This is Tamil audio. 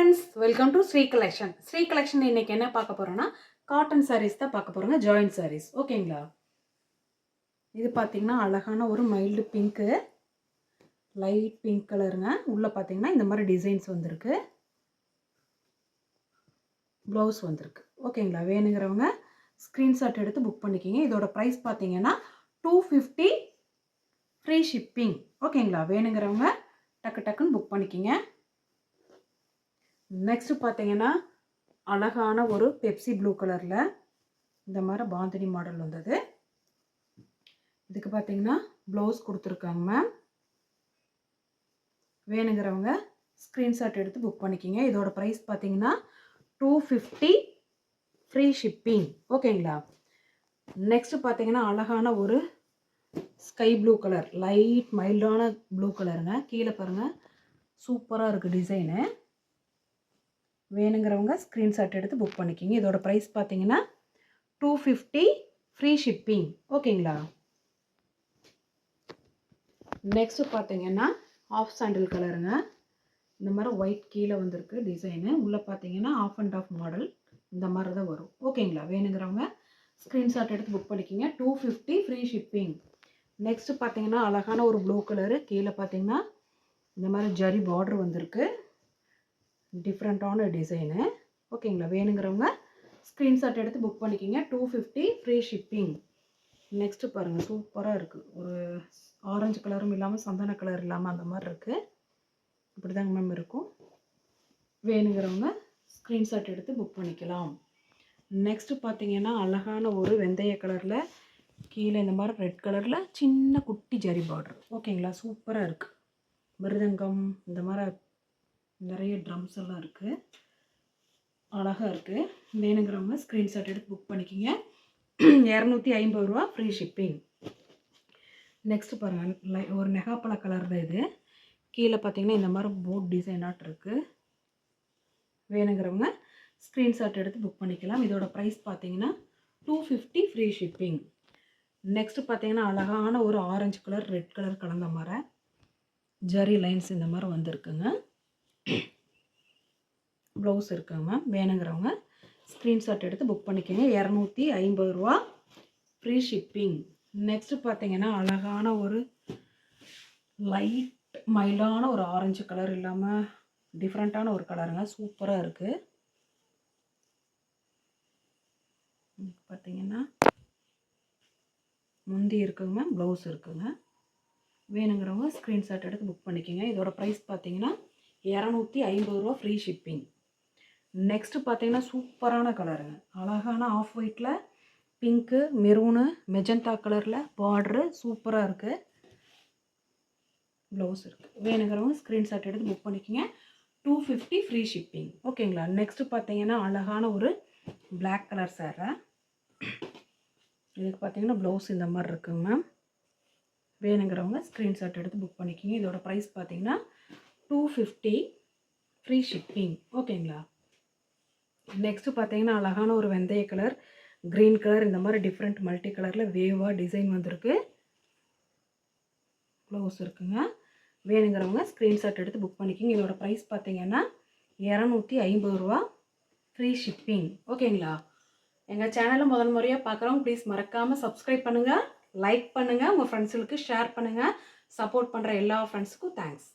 friends, welcome to Sri Collection. Sri Collection இன்னைக்கு என்ன பார்க்க போறோம்னா காட்டன் sarees தான் பார்க்க போறோங்க. Joint sarees. ஓகேங்களா? இது பாத்தீங்கன்னா அழகான ஒரு மைல்ட் பிங்க், லைட் பிங்க் கலருங்க. உள்ள பாத்தீங்கன்னா இந்த மாதிரி டிசைன்ஸ் வந்திருக்கு. ப்ளவுஸ் வந்திருக்கு. ஓகேங்களா? வேணுங்கிறவங்க ஸ்கிரீன்ஷாட் எடுத்து புக் பண்ணிக்கிங்க. இதோட பிரைஸ் பாத்தீங்கன்னா 250 ஃப்ரீ ஷிப்பிங். ஓகேங்களா? வேணுங்கிறவங்க டக்கு டக்குன்னு புக் பண்ணிக்கிங்க. நெக்ஸ்ட் பார்த்தீங்கன்னா அழகான ஒரு பெப்சி ப்ளூ கலரில் இந்த மாதிரி பாந்தினி மாடல் வந்தது. இதுக்கு பார்த்தீங்கன்னா ப்ளவுஸ் கொடுத்துருக்காங்க மேம். வேணுங்கிறவங்க ஸ்க்ரீன்ஷாட் எடுத்து புக் பண்ணிக்கிங்க. இதோட ப்ரைஸ் பார்த்தீங்கன்னா 250 ஃப்ரீ ஷிப்பிங். ஓகேங்களா? நெக்ஸ்ட் பார்த்தீங்கன்னா அழகான ஒரு ஸ்கை ப்ளூ கலர், லைட் மைல்டான ப்ளூ கலருங்க. கீழே பாருங்கள், சூப்பராக இருக்குது டிசைனு. வேணுங்கிறவங்க ஸ்க்ரீன்ஷாட் எடுத்து புக் பண்ணிக்கிங்க. இதோட ப்ரைஸ் பார்த்தீங்கன்னா 250 ஃப்ரீ ஷிப்பிங். ஓகேங்களா? நெக்ஸ்ட்டு பார்த்தீங்கன்னா ஆஃப் சாண்டில் கலருங்க. இந்த மாதிரி ஒயிட் கீழே வந்திருக்கு டிசைனு. உள்ளே பார்த்தீங்கன்னா ஆஃப் அண்ட் ஆஃப் மாடல் இந்த மாதிரி தான் வரும். ஓகேங்களா? வேணுங்கிறவங்க ஸ்க்ரீன்ஷாட் எடுத்து புக் பண்ணிக்கிங்க. 250 ஃப்ரீ ஷிப்பிங். நெக்ஸ்ட்டு பார்த்தீங்கன்னா அழகான ஒரு ப்ளூ கலரு. கீழே பார்த்தீங்கன்னா இந்த மாதிரி ஜரி பார்டர் வந்திருக்கு. டிஃப்ரெண்ட்டான டிசைனு. ஓகேங்களா? வேணுங்கிறவங்க ஸ்க்ரீன்ஷாட் எடுத்து புக் பண்ணிக்கிங்க. 250 ஃப்ரீ ஷிப்பிங். நெக்ஸ்ட்டு பாருங்கள், சூப்பராக இருக்குது. ஒரு ஆரஞ்சு கலரும் இல்லாமல் சந்தன கலர் இல்லாமல் அந்த மாதிரி இருக்குது. இப்படி தாங்க மேம் இருக்கும். வேணுங்கிறவங்க ஸ்க்ரீன்ஷாட் எடுத்து புக் பண்ணிக்கலாம். நெக்ஸ்ட்டு பார்த்தீங்கன்னா அழகான ஒரு வெந்தய கலரில் கீழே இந்த மாதிரி ரெட் கலரில் சின்ன குட்டி ஜரி பார்டர். ஓகேங்களா? சூப்பராக இருக்குது. மிருதங்கம் இந்த மாதிரி நிறைய ட்ரம்ஸ் எல்லாம் இருக்குது. அழகாக இருக்குது. வேணுங்கிறவங்க ஸ்க்ரீன்ஷாட் எடுத்து புக் பண்ணிக்கிங்க. 250 ரூபா ஃப்ரீ ஷிப்பிங். நெக்ஸ்ட்டு பாருங்கள், ஒரு நெகாப்பழ கலர் தான் இது. கீழே பார்த்தீங்கன்னா இந்த மாதிரி போட் டிசைனாட் இருக்குது. வேணுங்கிறவங்க ஸ்க்ரீன்ஷாட் எடுத்து புக் பண்ணிக்கலாம். இதோட ப்ரைஸ் பார்த்தீங்கன்னா 250 ஃப்ரீ ஷிப்பிங். நெக்ஸ்ட்டு பார்த்தீங்கன்னா அழகான ஒரு ஆரஞ்சு கலர் ரெட் கலர் கலந்த மாதிரி ஜரி லைன்ஸ் இந்த மாதிரி வந்திருக்குங்க. ப்ளவுஸ் இருக்குங்க மேம். வேணுங்கிறவங்க ஸ்க்ரீன்ஷாட் எடுத்து புக் பண்ணிக்கோங்க. 250 ரூபா ஃப்ரீ ஷிப்பிங். நெக்ஸ்ட்டு பார்த்தீங்கன்னா அழகான ஒரு லைட் மைல்டான ஒரு ஆரஞ்சு கலர் இல்லாமல் டிஃப்ரெண்ட்டான ஒரு கலருங்க. சூப்பராக இருக்குது. பார்த்தீங்கன்னா முந்தி இருக்குங்க மேம், ப்ளவுஸ் இருக்குங்க. வேணுங்கிறவங்க ஸ்க்ரீன்ஷாட் எடுத்து புக் பண்ணிக்கோங்க. இதோட ப்ரைஸ் பார்த்தீங்கன்னா 250 ரூபா ஃப்ரீ ஷிப்பிங். நெக்ஸ்ட்டு பார்த்தீங்கன்னா சூப்பரான கலருங்க. அழகான ஆஃப் ஒயிட்டில் பிங்க்கு, மெரூனு, மெஜந்தா கலரில் பார்ட்ரு சூப்பராக இருக்குது. ப்ளவுஸ் இருக்குது. வேணுங்கிறவங்க ஸ்க்ரீன்ஷாட் எடுத்து புக் பண்ணிக்கோங்க. 250 ஃப்ரீ ஷிப்பிங். ஓகேங்களா? நெக்ஸ்ட்டு பார்த்தீங்கன்னா அழகான ஒரு பிளாக் கலர் சேரை. இதுக்கு பார்த்தீங்கன்னா ப்ளவுஸ் இந்த மாதிரி இருக்குங்க மேம். வேணுங்கிறவங்க ஸ்க்ரீன்ஷாட் எடுத்து புக் பண்ணிக்கோங்க. இதோட ப்ரைஸ் பார்த்தீங்கன்னா 250 ஃப்ரீ ஷிப்பிங். ஓகேங்களா? நெக்ஸ்ட்டு பார்த்தீங்கன்னா அழகான ஒரு வெந்தய கலர், க்ரீன் கலர் இந்த மாதிரி டிஃப்ரெண்ட் மல்டி கலரில் வேவாக டிசைன் வந்திருக்கு. ப்ளவுஸ் இருக்குங்க. வேணுங்கிறவங்க ஸ்க்ரீன்ஷாட் எடுத்து புக் பண்ணிக்கிங்க. இதோட ப்ரைஸ் பார்த்தீங்கன்னா 250 ரூபா ஃப்ரீ ஷிப்பிங். ஓகேங்களா? எங்கள் சேனலை முதல் முறையாக பார்க்குறவங்க ப்ளீஸ் மறக்காமல் சப்ஸ்கிரைப் பண்ணுங்கள், லைக் பண்ணுங்கள், உங்கள் ஃப்ரெண்ட்ஸுகளுக்கு ஷேர் பண்ணுங்கள். சப்போர்ட் பண்ணுற எல்லா ஃப்ரெண்ட்ஸுக்கும் தேங்க்ஸ்.